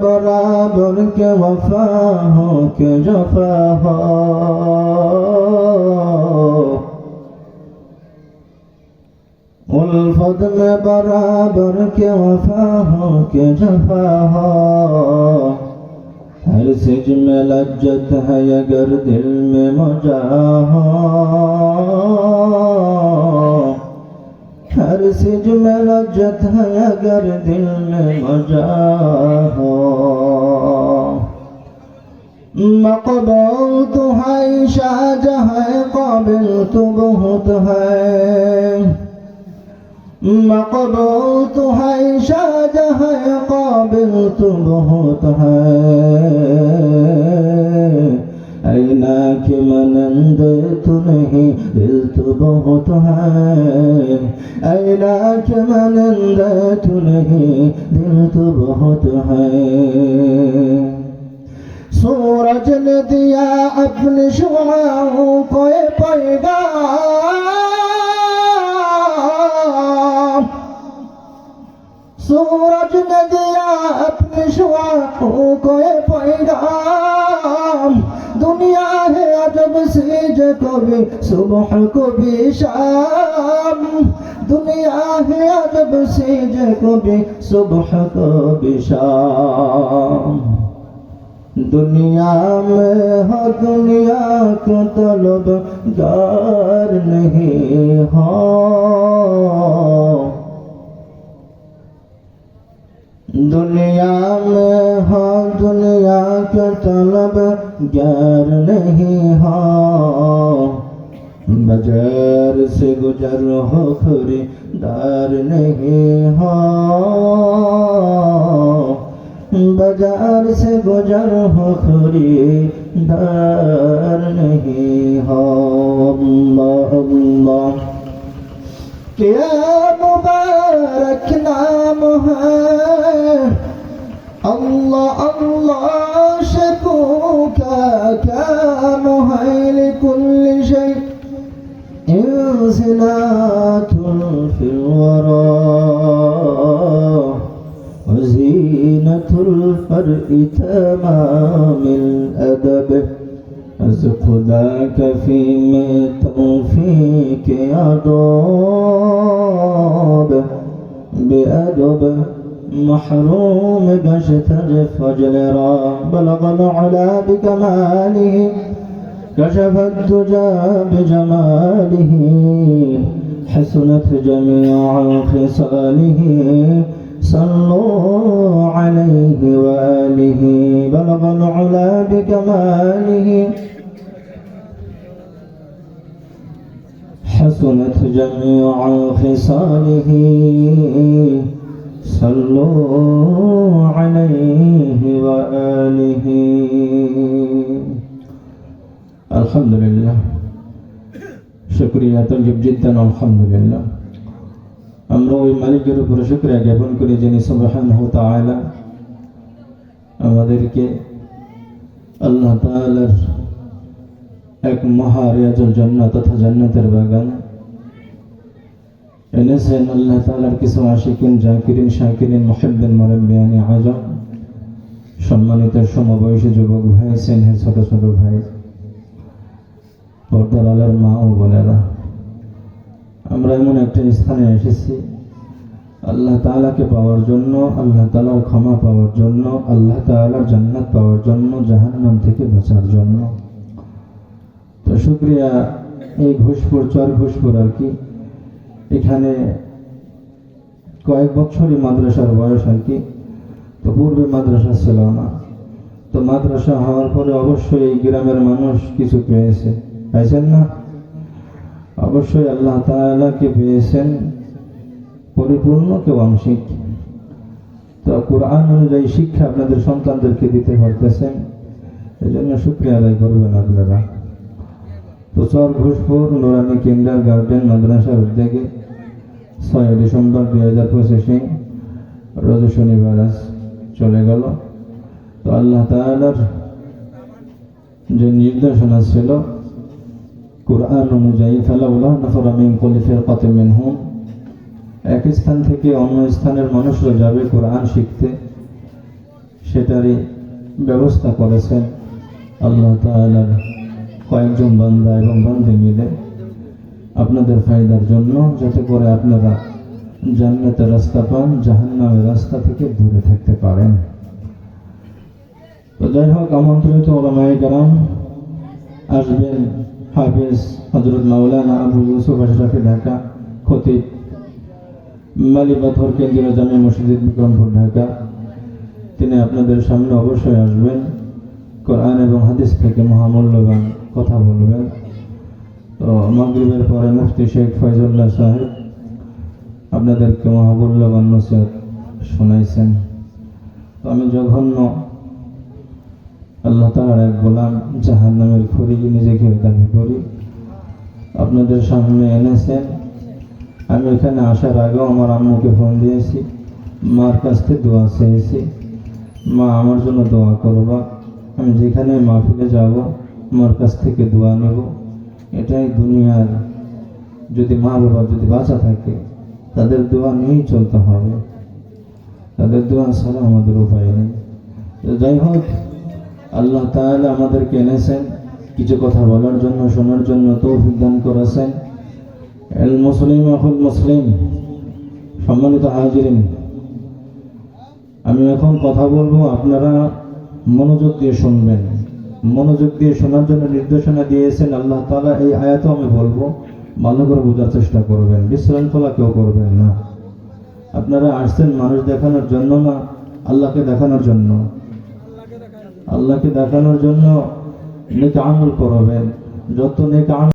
बराबर के वफा हो के जफा हो, उल्फत में बराबर के वफा हो के जफा हो। हर सिज में लज्जत है अगर दिल में मजा हो, हर सिज में लज्जत है अगर दिल में मजा हो। मक़बूल तो है शाहजहां काबिल तो बहुत है, मक़बूल तो है शाहजहां काबिल तो बहुत है। ऐनाक मनंद तो नहीं दिल तो बहुत है, ऐनाक मनंद तो नहीं दिल तो बहुत है। सूरज ने दिया अपने शुआओं को पैगाम, सूरज ने दिया अपने शुआओं को पैगाम। दुनिया है अजब सीज कभी सुबह कभी शाम, दुनिया है अजब सीज कभी सुबह कभी शाम। दुनिया में हो दुनिया को तलबगार नहीं हो, दुनिया में हो दुनिया के तलबगार नहीं हो। बाजार से गुजर हो खरीदार नहीं हो, बाजार से गुजर हो खरीदार नहीं हो। अल्लाह अल्लाह क्या मुबारक नाम है, अल्लाह अल्लाह शकू का काम है। लिकुल्ल शै इंसिनातुन फिल वरा, वज़ीनतुल फ़र्इ तमामिल अदब। अज़ खुदा कफ़ी में तौफ़ीक़ अदब, बेअदब महरूम गश्तर फजल रा। बलगल अला बिकमालिही, कशफत दुजा बिजमालिही, हसनत जमीअ ख़िसालिही। सल्लू अलैहि व आलिहि, बलगल उला बिकमालिहि, हसनत जमीअ ख़िसालिहि। सल्लू अलैहि व आलिहि। अल्हम्दुलिल्लाह, शुक्रिया तय्यब जिद्दन। अल्हम्दुलिल्लाह, আমরা ওই মালিকের উপর শুকরিয়া জ্ঞাপন করি যিনি সুবহানাহু তাআলা আমাদেরকে আল্লাহ তাআলার এক মহা রিয়াজুল জান্নাত তথা জান্নাতের বাগান এনেছেন। আল্লাহ তাআলার কিছু আশিকিন জাকিরিন শাকিরিন মুহিব্বিন মুরাব্বিয়ানি আজম, সম্মানিত সমবয়সী যুবক ভাই, স্নেহের ছোট ছোট ভাই, পর্দার আলার মা ও বোনেরা, আমরা এমন একটা স্থানে এসেছি আল্লাহ তাআলাকে পাওয়ার জন্য, আল্লাহ তাআলার ক্ষমা পাওয়ার জন্য, আল্লাহ তাআলার জান্নাত পাওয়ার জন্য, জাহান্নাম থেকে বাঁচার জন্য। তো শুকরিয়া। এই ঘোষপুর চর ঘোষপুর আর কি, এখানে কয়েক বছরই মাদ্রাসার বয়স আর কি। তো পূর্বে মাদ্রাসা ছিল না, তো মাদ্রাসা হওয়ার পরে অবশ্যই এই গ্রামের মানুষ কিছু পেয়েছে, পাইছেন না? অবশ্যই আল্লাহ তাআলাকে পেয়েছেন পরিপূর্ণ কেউ আংশিক। তো কোরআন অনুযায়ী শিক্ষা আপনাদের সন্তানদেরকে দিতে পারতেছেন, এজন্য শুকরিয়া আদায় করবেন আপনারা। তো চর ঘোষপুর নুরানি কিন্ডার গার্ডেন মাদ্রাসার উদ্যোগে 6 ডিসেম্বর 2025 রোজ শনিবার আজ চলে গেল। তো আল্লাহ তাআলার যে নির্দেশনা ছিল কুরআন অনুযায়ী, ফালাউলা নাফারা মিন কুল্লি ফিরকাতিন মিনহুম, এক স্থান থেকে অন্য স্থানের মানুষরা যাবে কোরআন শিখতে, সেটারই ব্যবস্থা করেছেন আল্লাহ তাআলার কয়েকজন বান্দা এবং বান্দী মিলে আপনাদের ফায়দার জন্য, যাতে করে আপনারা জান্নাতের রাস্তা পান, জাহান্নামের রাস্তা থেকে দূরে থাকতে পারেন। তো যাই হোক, আমন্ত্রিত ওলামায়ে কেরাম আসবেন হাফেজ হযরত মাওলানা আবু ইউসুফ আশরাফি ঢাকা, খতিব মালিবাথর কেন্দ্রীয় জামে মসজিদ বিক্রমপুর ঢাকা। তিনি আপনাদের সামনে অবশ্যই আসবেন, কোরআন এবং হাদিস থেকে মহামূল্যবান কথা বলবেন। তো মাগরিবের পরে মুফতি শেখ ফয়জুল্লাহ সাহেব আপনাদেরকে মহামূল্যবান নসিহত শোনাইছেন। তো আমি জঘন্য আল্লাহ তাআলার এক গোলাম, জাহান্নামের খড়ি নিজেকে দাবি করি, আপনাদের সামনে এনেছেন। আমি এখানে আসার আগেও আমার আম্মুকে ফোন দিয়েছি, মার কাছ থেকে দোয়া চেয়েছি, মা আমার জন্য দোয়া করবা, আমি যেখানে মাহফিলে যাব মার কাছ থেকে দোয়া নেব। এটাই দুনিয়ার, যদি মা বাবা যদি বাঁচা থাকে তাদের দোয়া নিয়েই চলতে হবে, তাদের দোয়া ছাড়া আমাদের উপায় নেই। যাই হোক, আল্লাহ তাআলা আমাদেরকে এনেছেন কিছু কথা বলার জন্য, শোনার জন্য তৌফিক দান করেছেন। এল মুসলিম আখুল মুসলিম, সম্মানিত হাজিরিন, আমি এখন কথা বলবো, আপনারা মনোযোগ দিয়ে শুনবেন। মনোযোগ দিয়ে শোনার জন্য নির্দেশনা দিয়েছেন আল্লাহ তাআলা। এই আয়াতও আমি বলবো, ভালো করে বোঝার চেষ্টা করবেন, বিশৃঙ্খলা কেউ করবেন না। আপনারা আসছেন মানুষ দেখানোর জন্য না, আল্লাহকে দেখানোর জন্য। আল্লাহকে দেখানোর জন্য নেক আমল করবেন, যত নেক আমল